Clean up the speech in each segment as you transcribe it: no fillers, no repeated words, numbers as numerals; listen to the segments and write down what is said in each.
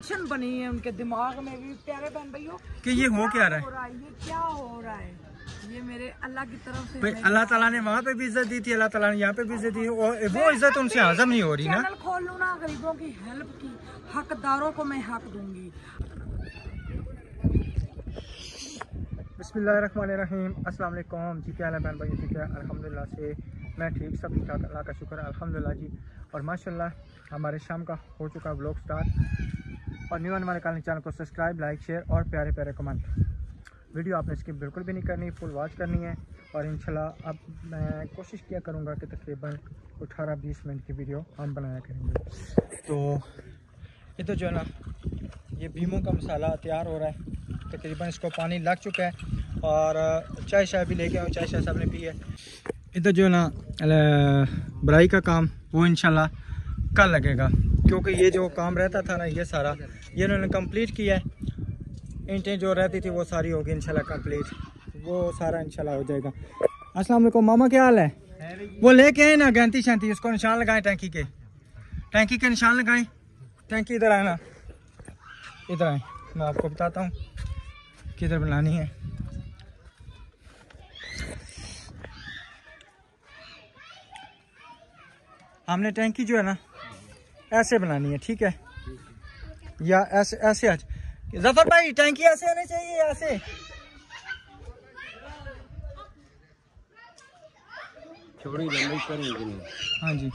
Tension बनी है उनके दिमाग में भी प्यारे बहन भाइयों कि ये हो क्या रहा है, ये क्या हो रहा है। ये मेरे अल्लाह की तरफ से अल्लाह ताला ने वहाँ पे भी इज्जत दी थी, अल्लाह ताला ने यहाँ पे भी इज्जत दी, और वो इज्जत उनसे हाज़म नहीं हो रही ना। चैनल खोल लूँ ना, गरीबों की हेल्प की, हकदारों को मैं हक दूंगी। बिस्मिल्लाहिर्रहमानिर्रहीम, अस्सलाम वालेकुम जी। क्या हाल है बहन भाई? ठीक है अल्हम्दुलिल्लाह से मैं ठीक, सब ठीक ठाक, अल्लाह का शुक्र है अल्हम्दुलिल्लाह जी। और माशाल्लाह हमारे शाम का हो चुका व्लॉग स्टार्ट। और न्यू आने वाले काले चैनल को सब्सक्राइब, लाइक, शेयर और प्यारे प्यारे कमेंट। वीडियो आपने स्किप बिल्कुल भी नहीं करनी, फुल वॉच करनी है। और इंशाल्लाह अब मैं कोशिश किया करूँगा कि तकरीबन 18-20 मिनट की वीडियो हम बनाया करेंगे। तो इधर जो है ना ये भीमों का मसाला तैयार हो रहा है, तकरीबन इसको पानी लग चुका है। और चाय शाय भी लेके आऊँ, चाय शाय सब ने पी है। इधर जो है ना बराई का काम वो इंशाल्लाह कल लगेगा, क्योंकि ये जो काम रहता था ना ये सारा ये उन्होंने कंप्लीट किया है। ईंटें जो रहती थी वो सारी होगी इंशाल्लाह कंप्लीट, वो सारा इंशाल्लाह हो जाएगा। अस्सलाम वालेकुम मामा, क्या हाल है? वो लेके आए ना गैंती शैंती, उसको निशान लगाएं टैंकी के निशान लगाएं। टैंकी इधर आए ना, इधर आए, मैं आपको बताता हूँ किधर बनानी है। हमने टैंकी जो है ना ऐसे बनानी है, ठीक है? या ऐसे ऐसे आज जफर भाई टैंकी ऐसे आनी चाहिए, ऐसे। छोड़ी लंबाई करेंगे। हाँ जी,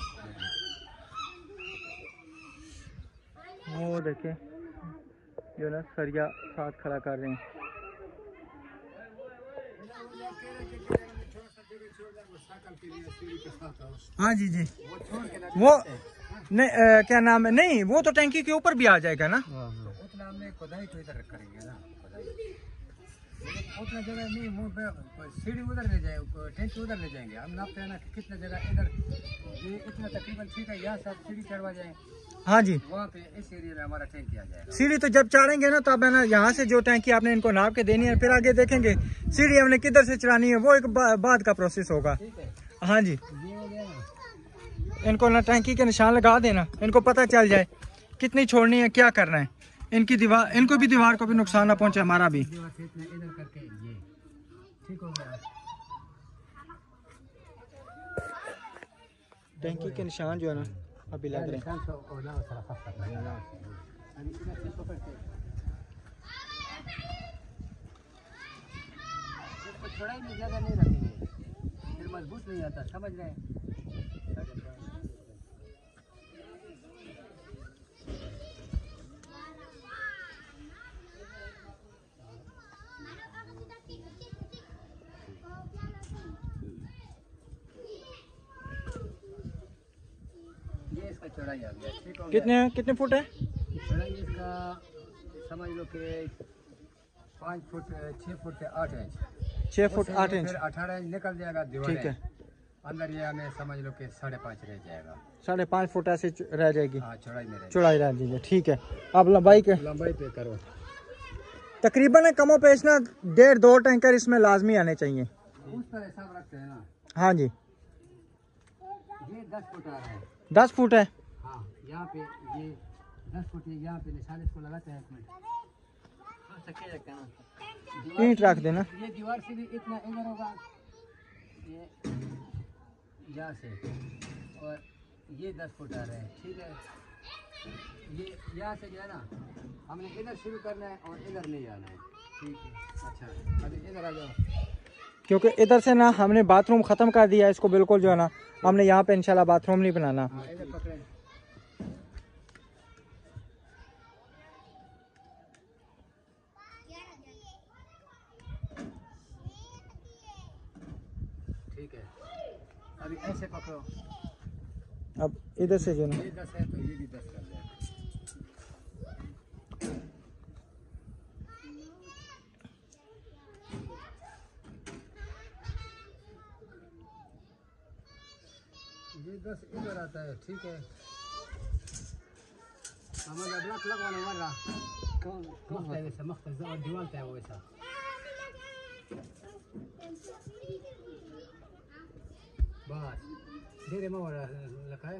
वो देखे जो ना सरिया साथ खड़ा कर रहे हैं। हाँ जी जी, वो नहीं क्या नाम है, नहीं वो तो टैंकी के ऊपर भी आ जाएगा ना। उतना हमने खुदाई तो इधर करेंगे ना, उतना जगह नहीं, वो सीढ़ी उधर ले जाए, टैंकी उधर ले जाएंगे। हम नापते हैं ना कितना जगह इधर, ये इतना तकरीबन ठीक है, यहाँ सब सीढ़ी चढ़वा जाए। हाँ जी, वहाँ पे इस एरिया में हमारा टैंकी आ जाएगा। सीढ़ी तो जब चढ़ेंगे ना तब है ना, यहाँ से जो टैंकी आपने इनको नाप के देनी है, फिर आगे देखेंगे सीढ़ी हमने किधर से चढ़ानी है, वो एक बाद का प्रोसेस होगा। हाँ जी, ये हो गया ना, इनको ना टैंकी के निशान लगा देना, इनको पता चल जाए कितनी छोड़नी है, क्या करना है। इनकी दीवार, इनको भी दीवार को भी नुकसान ना पहुंचे, हमारा भी। दीवार से इतना इधर करके ये ठीक हो गया। टैंकी के निशान जो है ना अभी लग रहे हैं। चढ़ाई में जगह नहीं रखेंगे, फिर मजबूत नहीं आता, समझ रहे हैं? ये इसका चौड़ाई आ गया, ठीक हो गया। कितने फुट है चौड़ाई इसका समझ लो कि 5 foot 6 foot 8 inch, 6 foot 8 inch, फिर 18 इंच निकल जाएगा दीवार। ठीक है, अंदर ये हमें समझ लो कि 5.5 रह जाएगा। 5.5 फुट ऐसे रह जाएगी, हाँ चौड़ाई में चौड़ाई रह जाएगी, ठीक है। अब लंबाई के लंबाई पे करो, तकरीबन कमो पेश ना 1.5-2 टैंकर इसमें लाजमी आने चाहिए। उस पर हिसाब रखते हैं ना। हाँ जी, ये 10 फुट आ रहा है। 10 फुट है। हाँ यहाँ पे ये 10 फुट है, यहाँ पे निशान इसको लगाते हैं। 1 मिनट ईंट रख देना। ये दीवार से भी इतना इधर होगा, ये यहाँ से, और ये 10 फुट आ रहा है, ठीक है? ये यहाँ से जो है ना हमने इधर शुरू करना है और इधर नहीं आना है, ठीक है? अच्छा अभी इधर आ जाओ, क्योंकि इधर से ना हमने बाथरूम ख़त्म कर दिया इसको बिल्कुल, जो है ना हमने यहाँ पे इंशाल्लाह बाथरूम नहीं बनाना। हाँ इधर पकड़े। ठीक है, अभी ऐसे पकड़ो। अब इधर से जो ना ये 10 है तो ये भी 10 कर दे। ये 10 इधर आता है, ठीक है? हमारा ब्लॉक लगवाने वाला कौन है वैसा मख्तस और दीवार है वैसा। बस धीरे में लगाए।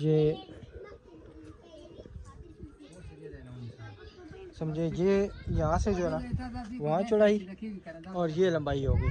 ये समझे, ये यहाँ से जो है ना वहाँ चौड़ाई और ये लंबाई होगी।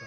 का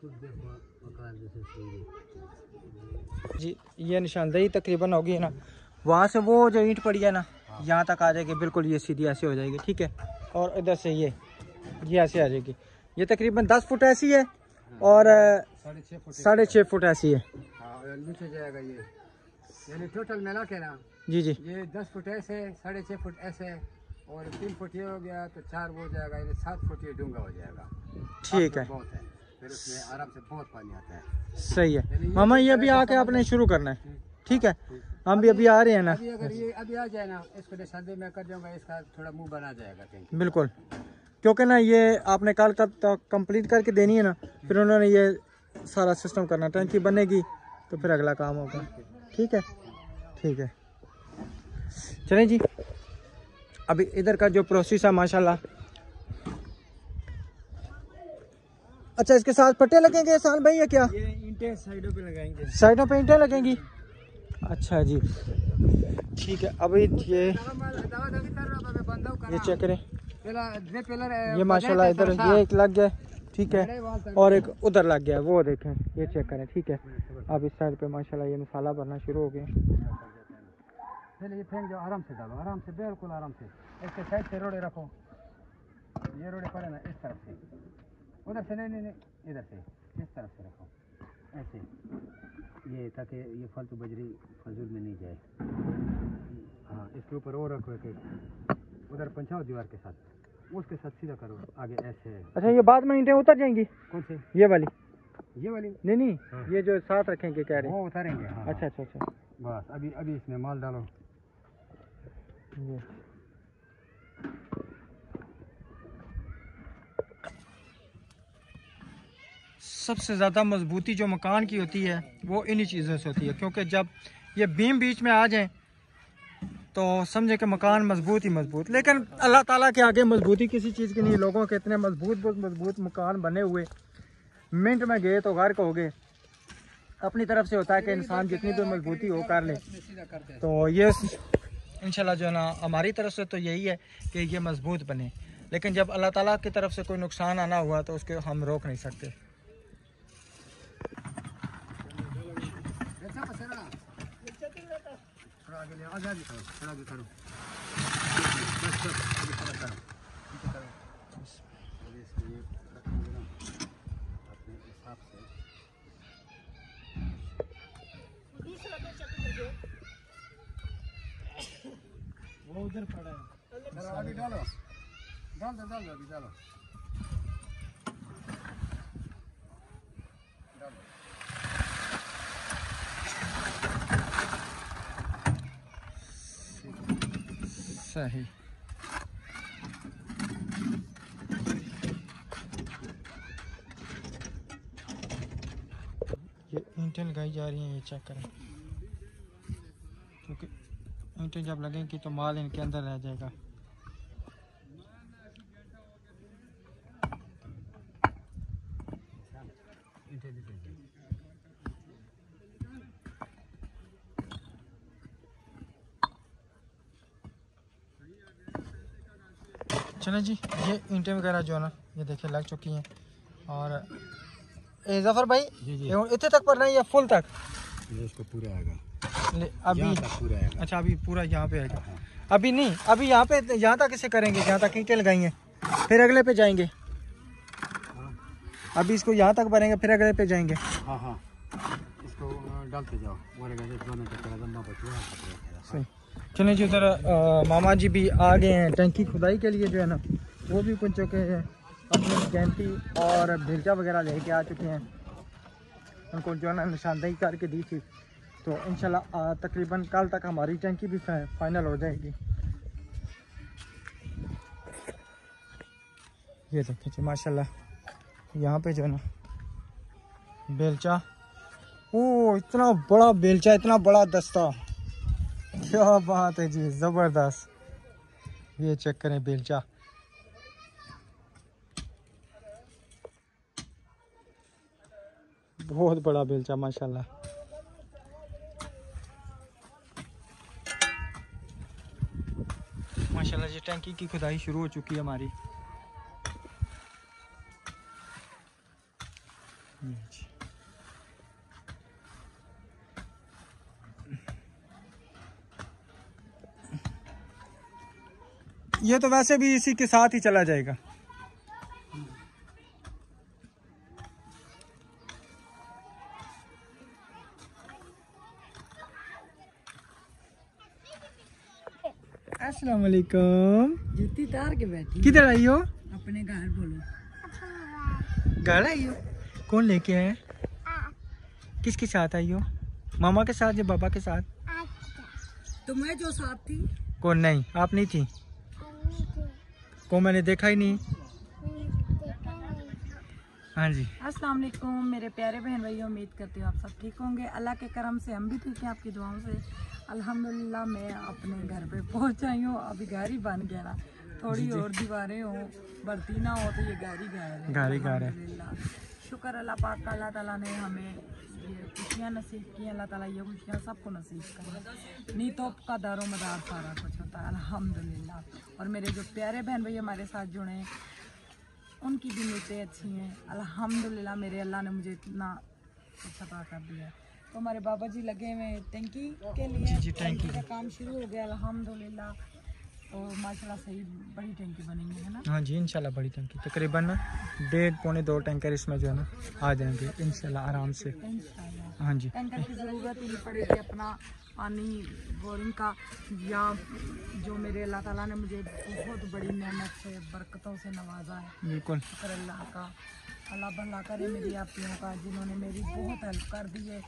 खुद देखो मकान जैसे सीढ़ी जी ये निशानदेही तकरीबन होगी है ना, वहाँ से वो जो ईंट पड़ी है ना यहाँ तक आ जाएगी, बिल्कुल ये सीधी ऐसे हो जाएगी, ठीक है। और इधर से ये ऐसे आ जाएगी, ये तकरीबन 10 फुट ऐसी है और 6.5 फुट ऐसी है। हाँ नीचे जाएगा ये, यानी टोटल मिला के ना जी जी ये 10 फुट ऐसे, 6.5 फुट ऐसे और 3 फुट ये हो गया तो 4 वो जाएगा, यानी 7 फुट ये डूंगा हो जाएगा। ठीक है, बहुत है, फिर उसमें आराम से बहुत पानी आता है। सही है मामा, ये भी आके आपने शुरू करना है, ठीक है। हम भी अभी आ रहे हैं ना, अभी अगर ये अभी आ जाए ना इसको निशानदेही मैं कर दूंगा, इसका थोड़ा मुंह बना जाएगा कहीं। बिल्कुल, क्योंकि ना ये आपने कल तक कंप्लीट करके देनी है ना, फिर उन्होंने ये सारा सिस्टम करना, टंकी बनेगी तो फिर अगला काम होगा, ठीक है। ठीक है चलें जी, अभी इधर का जो प्रोसेस है माशाल्लाह। अच्छा इसके साथ पट्टे लगेंगे साल भाई या क्या? ये ईंटें साइडों पे लगाएंगे, साइडों पे ईंटें लगेंगी, अच्छा जी ठीक है। अभी ये चेक करें, ये माशाल्लाह इधर ये एक लग गया, ठीक है, और एक उधर लग गया, वो देखें, ये चेक करें, ठीक है। अब इस साइड पे माशाल्लाह ये मसाला भरना शुरू हो गया। पहले ये फेंक जाओ, आराम से डालो, आराम से, बिल्कुल आराम से। इसके साइड से रोड़े रखो, ये रोड़े पड़े ना इस तरफ से, उधर से नहीं नहीं नहीं, इधर से इस तरफ से रखो ऐसे, ये ताकि ये फालतू बजरी फजूल में नहीं जाए। हाँ इसके ऊपर और रखो एक, उधर पंचाओ दीवार के साथ, उसके साथ सीधा करो आगे ऐसे। अच्छा ये बाद में ईंटें उतर जाएंगी? कौन से? ये वाली नहीं नहीं हाँ। ये जो साथ रखेंगे कह रहे हैं, वो उतारेंगे। हाँ अच्छा अच्छा अच्छा, बस अभी अभी इसमें माल डालो। ये सबसे ज़्यादा मजबूती जो मकान की होती है वो इन्हीं चीज़ों से होती है, क्योंकि जब ये बीम बीच में आ जाए तो समझे कि मकान मजबूत ही मजबूत। लेकिन अल्लाह ताला के आगे मजबूती किसी चीज़ की नहीं। लोगों के इतने मजबूत मकान बने हुए, मिनट में गए तो गर्क हो गए। अपनी तरफ से होता है कि इंसान जितनी भी मजबूती हो कर ले, तो ये इंशाल्लाह जो है ना हमारी तरफ से तो यही है कि ये मजबूत बने। लेकिन जब अल्लाह ताला की तरफ से कोई नुकसान आना हुआ तो उसको हम रोक नहीं सकते। वो उधर पड़ा है, अभी डालो, डाल दो अभी डालो। सही, ये ईंटें लगाई जा रही हैं, ये चेक करें, क्योंकि ईंटें जब लगेंगी तो माल इनके अंदर रह जाएगा। चलें जी, ये ईंटें वगैरह जो है ना ये देखिए लग चुकी हैं। और जफर भाई इतने तक पर नहीं या फुल तक? ये इसको पूरा आएगा अभी पूरा आएगा। अच्छा अभी पूरा यहाँ पे आएगा, अभी नहीं, अभी यहाँ पे यहाँ तक इसे करेंगे जहाँ तक ईंटें लगाई हैं, फिर अगले पे जाएंगे। अभी इसको यहाँ तक भरेंगे फिर अगले पे जाएंगे। हाँ हाँ इसको डालते जाओ। सही, चलिए जी उधर मामा जी भी आ गए हैं टंकी खुदाई के लिए जो है ना, वो भी पहुँच चुके हैं, अपनी गैंती और भिलचा वगैरह लेके आ चुके हैं। उनको जो है ना निशानदेही करके दी थी, तो इंशाल्लाह तकरीबन कल तक हमारी टंकी भी फाइनल हो जाएगी। ये देखें जी माशाल्लाह, यहाँ पे जो है ना बेलचा, ओ इतना बड़ा बेलचा, इतना बड़ा दस्ता, क्या बात है जी, ज़बरदस्त। ये चेक करें बेलचा, बहुत बड़ा बेलचा माशाल्लाह। माशाल्लाह जी टैंकी की खुदाई शुरू हो चुकी है हमारी। ये तो वैसे भी इसी के साथ ही चला जाएगा। अस्सलाम वालेकुम। जूती तार के बैठी किधर आई हो? अपने घर बोलो। घर आई हो? कौन लेके आए? किसके साथ आई हो? मामा के साथ या बाबा के साथ? तुम्हें जो साथ थी। कौन? नहीं, आप नहीं थी। को मैंने देखा ही नहीं। हाँ जी। अस्सलाम वालेकुम मेरे प्यारे बहन भाई, उम्मीद करती हूँ आप सब ठीक होंगे। अल्लाह के करम से हम भी ठीक हैं, आपकी दुआओं से। अल्हम्दुलिल्लाह मैं अपने घर पे पहुँच आई हूँ। अभी घर ही बन गया ना, थोड़ी और दीवारें हो बढ़ती ना हो तो ये घर ही घर है। घर ही घर है। अल्हम्दुलिल्लाह, शुक्र अल्लाह पाक का, अल्लाह ताला ने हमें ये खुशियाँ नसीब की। अल्लाह ताला ये खुशियाँ सबको नसीब करे। नीतों का दारो मदार सारा कुछ होता है अल्हम्दुलिल्लाह। और मेरे जो प्यारे बहन भाई हमारे साथ जुड़े हैं, उनकी भी नीयतें अच्छी हैं अल्हम्दुलिल्लाह। मेरे अल्लाह ने मुझे इतना अच्छा अता कर दिया है। तो हमारे बाबा जी लगे हुए टैंकी के लिए। जी, टैंकी का काम शुरू हो गया अल्हम्दुलिल्लाह। तो माशाल्लाह सही बड़ी टैंकी बनेंगी, है ना? हाँ जी इंशाल्लाह बड़ी टंकी, तकरीबन 1.5 पौने 2 टैंकर इसमें जो है ना आ जाएंगे इंशाल्लाह आराम से। इंशाल्लाह हाँ जी। टैंकर की ज़रूरत ही नहीं पड़ेगी। अपना पानी बोरिंग का, या जो मेरे अल्लाह ताला ने मुझे बहुत बड़ी नेमत से बरकतों से नवाजा है, बिल्कुल। शुक्र अल्लाह का। अल्लाह भला करे मेरी आपियों का, जिन्होंने मेरी बहुत हेल्प कर दी है,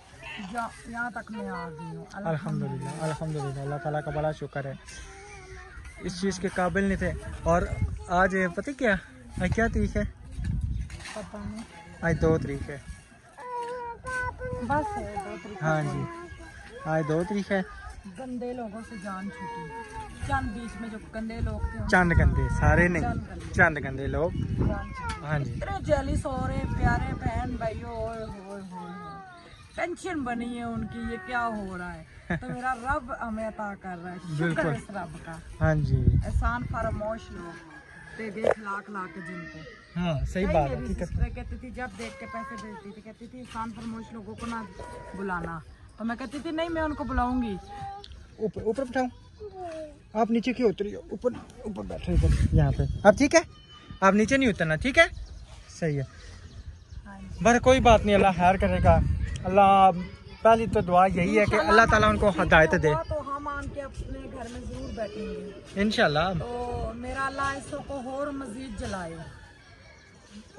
यहाँ तक मैं आ गई हूँ अल्हम्दुलिल्लाह अल्हम्दुलिल्लाह, अल्लाह ताला का बड़ा शुक्र है। इस चीज़ के काबिल नहीं थे। और आज पता क्या, आज क्या तारीख है? पता नहीं, आज 2 तारीख है। बस है 2 तारीख। हाँ जी आज 2 तारीख है। गंदे लोगों से जान छूटी। चंद बीच में जो गंदे लोग थे, चंद गंदे, सारे नहीं, चंद गंदे। चंद गंदे लोग। जान छूटी। हाँ जी। इतने जेलिस हो रहे प्यारे बहन भाइयों, ओए होए होए, टेंशन बनी है उनकी, ये क्या हो रहा है। तो मेरा रब हमें अता कर रहा है, शुक्र बिल्कुल। है इस रब का। हाँ जी एहसान फरामोश लोग ते देख लाख लाख जिनको। हाँ सही नहीं, बात है। मेरी हकीकत सिस्टर कहती थी जब देख के पैसे भेजती थी, कहती थी एहसान फरामोश लोगों को ना बुलाना। तो मैं कहती थी नहीं मैं उनको बुलाऊंगी। ऊपर ऊपर बैठाओ, आप नीचे क्यों उतरी हो? ऊपर ऊपर बैठो इधर यहाँ पे। आप ठीक है? आप नीचे नहीं उतरना, ठीक है? सही है। हाँ जी। बस कोई बात नहीं, अल्लाह खैर करेगा। अल्लाह, पहली तो दुआ यही है कि अल्लाह ताला उनको हिदायत दे। तो हम आन के अपने घर में जरूर बैठेंगे इंशाल्लाह। तो मेरा अल्लाह इसको को और मजीद जलाए।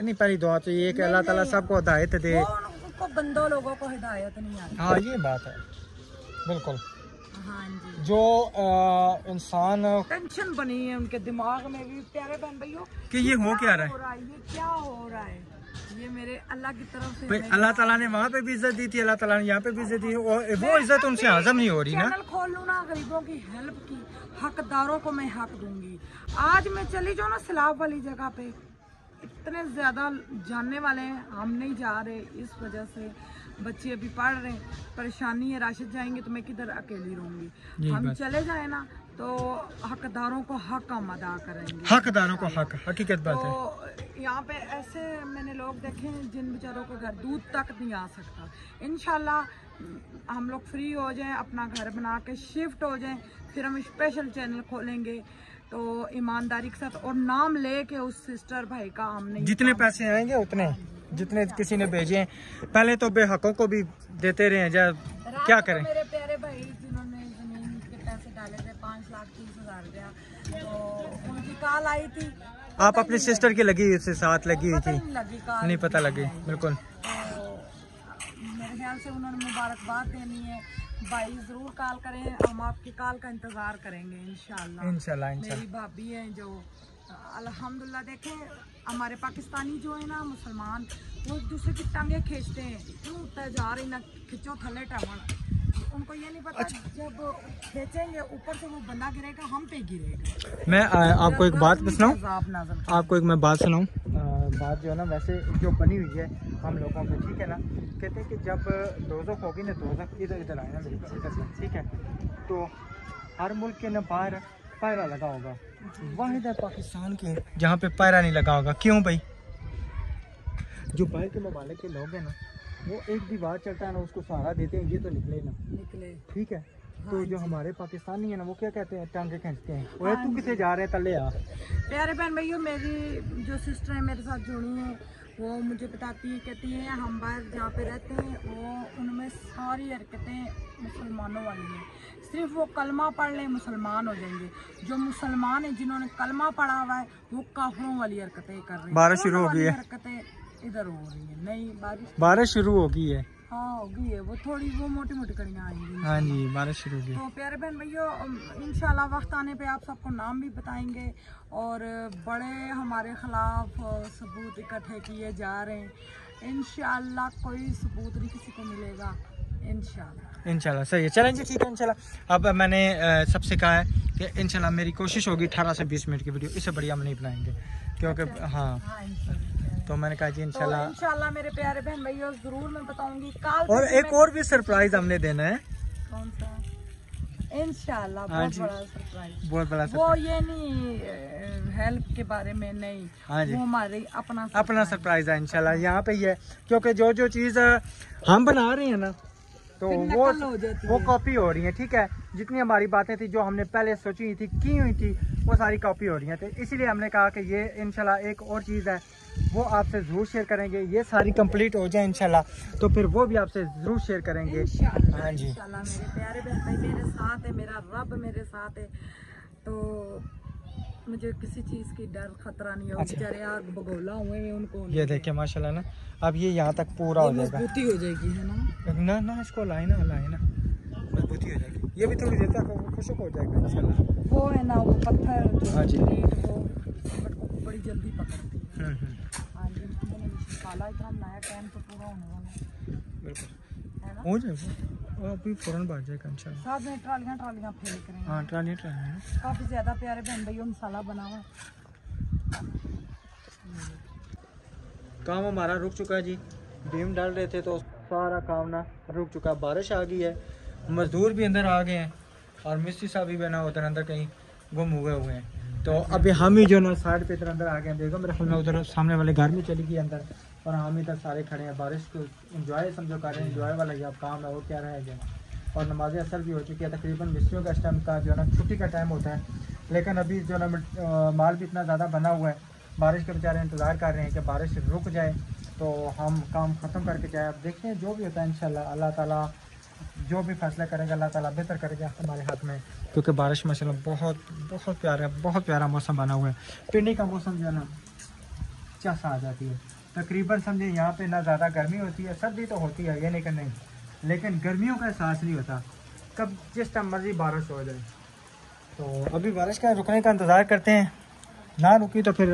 नहीं, पहली दुआ तो ये है कि अल्लाह ताला सबको हिदायत दे। वो उनको गंदों लोगों को हिदायत नहीं आती। हाँ ये बात है बिल्कुल। हाँ जी। जो इंसान टेंशन बनी है उनके दिमाग में भी प्यारे बहन भाइयों कि ये हो क्या रहा है, ये क्या हो रहा है। ये मेरे अल्लाह की तरफ से भाई अल्लाह ताला ने वहाँ पे भी इज्जत दी थी, अल्लाह ताला ने यहाँ पे भी इज्जत दी, और वो इज्जत उनसे हजम नहीं हो रही ना। चैनल खोल लूँ ना, गरीबों की हेल्प की, हकदारों को मैं हक दूंगी। आज मैं चली जाऊँ ना सैलाब वाली जगह पे, इतने ज्यादा जानने वाले हैं, हम नहीं जा रहे इस वजह से। बच्चे अभी पढ़ रहे हैं, परेशानी है। राशिद जाएंगे तो मैं किधर अकेली रहूंगी। हम चले जाए ना तो हकदारों को हक हम अदा करेंगे। हकदारों को हक, हकीकत बात है। तो यहाँ पे ऐसे मैंने लोग देखे हैं जिन बेचारों को घर दूध तक नहीं आ सकता। इंशाल्लाह हम लोग फ्री हो जाएं, अपना घर बना के शिफ्ट हो जाएं, फिर हम स्पेशल चैनल खोलेंगे तो ईमानदारी के साथ, और नाम लेके उस सिस्टर भाई का हमने जितने पैसे आएंगे उतने, जितने किसी ने भेजे हैं, पहले तो बेहकों को भी देते रहे हैं। क्या करें। मेरे प्यारे भाई जिन्होंने जमीन के पैसे डाले थे 5,30,000 रुपया, तो उनकी कॉल आई थी। आप अपनी सिस्टर की लगी उससे साथ लगी हुई थी? नहीं लगी कॉल, नहीं पता लगी बिल्कुल। तो मेरे ख्याल से उन्होंने मुबारकबाद देनी है। भाई जरूर कॉल करें, हम आपकी कॉल का इंतजार करेंगे इंशाल्लाह। इंशाल्लाह मेरी भाभी है जो अल्हम्दुलिल्लाह देखें हमारे पाकिस्तानी जो है ना मुसलमान वो एक दूसरे की टांगे खींचते हैं, क्यों उठते जा रही ना खिंचो थले टावन, उनको ये नहीं पता जब खींचेंगे ऊपर से वो बंदा गिरेगा हम पे गिरेगा। मैं आपको एक बात सुनाऊं, नाज़िल आपको एक मैं बात सुनाऊं, बात जो है ना वैसे जो बनी हुई है हम लोगों पे, ठीक है ना, कहते हैं कि जब दोज़ख होगी ना, दोज़ख इधर इधर आए ना मेरे पास इधर से, ठीक है, तो हर मुल्क के ना बाहर पायरा लगा होगा, वाहिद है पाकिस्तान के जहाँ पे पायरा नहीं लगा होगा। क्यों भाई? जो बाहर के ममालिक के लोग हैं ना वो एक दीवार चलता है ना उसको सहारा देते हैं, ये तो निकले ना, निकले। ठीक है, तो जो हमारे पाकिस्तानी है ना वो क्या कहते हैं, टांगे खींचते हैं, ओए तू किसे जा रहे हैं, तले आ। प्यारे बहन भैया, मेरी जो सिस्टर है मेरे साथ जुड़ी है वो मुझे बताती है, कहती है हम बाहर जहाँ पे रहते हैं वो उनमें सारी हरकतें मुसलमानों वाली हैं, सिर्फ वो कलमा पढ़ लें मुसलमान हो जाएंगे। जो मुसलमान हैं जिन्होंने कलमा पढ़ा हुआ है वो काफिरों वाली हरकतें कर रहे हैं। बारिश शुरू हो गई है, हरकतें इधर हो रही है। नहीं बारिश शुरू हो गई है, हाँ हो गई है, वो थोड़ी वो मोटी मोटी कड़ियाँ आएंगी। हाँ जी बारिश शुरू हो गई। तो प्यारे बहन भैया इंशाल्लाह वक्त आने पे आप सबको नाम भी बताएंगे और बड़े हमारे खिलाफ सबूत इकट्ठे किए जा रहे हैं। इंशाल्लाह कोई सबूत नहीं किसी को मिलेगा, इंशाल्लाह सही है। चलें जी, ठीक है इंशाल्लाह। अब मैंने सबसे कहा है कि इंशाल्लाह मेरी कोशिश होगी 18 से 20 मिनट की वीडियो, इससे बढ़िया हम नहीं बनाएंगे क्योंकि हाँ, तो मैंने कहा जी इंशाल्लाह मेरे प्यारे बहन भैया जरूर मैं बताऊंगी कल। और एक और भी सरप्राइज हमने देना है। कौन सा? इंशाल्लाह बहुत बड़ा सरप्राइज, बहुत बड़ा वो ये नहीं हेल्प के बारे में नहीं, हाँ जी, वो हमारे अपना सरप्राइज है इंशाल्लाह। यहाँ पे ही है क्योंकि जो चीज़ हम बना रहे हैं ना तो वो कॉपी हो रही है, ठीक है। जितनी हमारी बातें थी जो हमने पहले सोची थी की हुई थी वो सारी कॉपी हो रही है, तो इसीलिए हमने कहा कि ये इंशाल्लाह एक और चीज़ है वो आपसे ज़रूर शेयर करेंगे। ये सारी कंप्लीट हो जाए इंशाल्लाह तो फिर वो भी आपसे ज़रूर शेयर करेंगे। हाँ जी इंशाल्लाह मेरे प्यारे बहन भाई मेरे साथ है, मेरा रब मेरे साथ है, तो मुझे किसी चीज़ की डर खतरा नहीं है। बेचारे आग बगोला हुए हैं उनको, ये देखिए माशाल्लाह ना, अब ये यहाँ तक पूरा हो जाएगा, मजबूती हो जाएगी है ना इसको लाए ना मजबूती हो जाएगी। ये भी थोड़ी देर तक खुशक हो जाएगा इंशाल्लाह। वो है ना वो पत्थर जो हाँ जी वो बड़ी जल्दी पकड़ती है। हाँ जी मसाला इतना नया टाइम तो पूरा होने वाला है, बिल्कुल है ना, हो जाएगा और अभी फौरन बढ़ जाएगा इंशाल्लाह। साथ में ट्रालियाँ फेंक रहे हैं। हाँ ट्राली काफ़ी ज़्यादा प्यारे बहन भैया मसाला बना हुआ है। काम हमारा रुक चुका है जी, बीम डाल रहे थे तो सारा काम ना रुक चुका, बारिश आ गई है, मजदूर भी अंदर आ गए हैं और मिस्त्री साहब भी बना उधर अंदर कहीं गुम हुए हैं। तो अभी हम ही जो ना साइड पे इधर अंदर आ गए, देखो मेरे ख्याल में उधर सामने वाले घर में चली गई अंदर और हम इधर सारे खड़े हैं, बारिश को इंजॉय समझो कर रहे हैं, इंजॉय वाला ये काम है वो क्या रह गया। और नमाज असर भी हो चुकी है, तकरीबन मिस्त्रियों का इस टाइम का जो है ना छुट्टी का टाइम होता है, लेकिन अभी जो ना माल भी इतना ज़्यादा बना हुआ है, बारिश के बेचारे इंतज़ार कर रहे हैं कि बारिश रुक जाए तो हम काम ख़त्म करके जाए। अब देखते हैं जो भी होता है इंशाल्लाह अल्लाह ताला जो भी फैसला करेगा अल्लाह ताला बेहतर करेगा हमारे हाथ में, क्योंकि बारिश माशाल्लाह बहुत प्यारा मौसम बना हुआ है। पिंडी का मौसम जो है ना चासा आ जाती है, तकरीबन समझे यहाँ पे ना ज़्यादा गर्मी होती है, सर्दी तो होती है ये नहीं कि नहीं, लेकिन गर्मियों का एहसास नहीं होता, कब जिस टाइम मर्जी बारिश हो जाए। तो अभी बारिश का रुकने का इंतज़ार करते हैं, ना रुकी तो फिर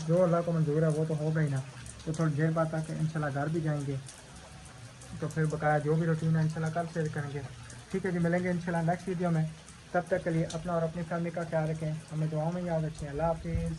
जो अल्लाह को मंजूर है वो तो होगा ही ना, तो थोड़ी देर बाद तक इंशाल्लाह घर भी जाएंगे, तो फिर बकाया जो भी रूटीन है इंशाल्लाह कल शेयर करेंगे। ठीक है जी, मिलेंगे इंशाल्लाह नेक्स्ट वीडियो में, तब तक के लिए अपना और अपनी फैमिली का ख्याल रखें, हमें दुआओं में याद रखें। अल्लाह हाफिज़।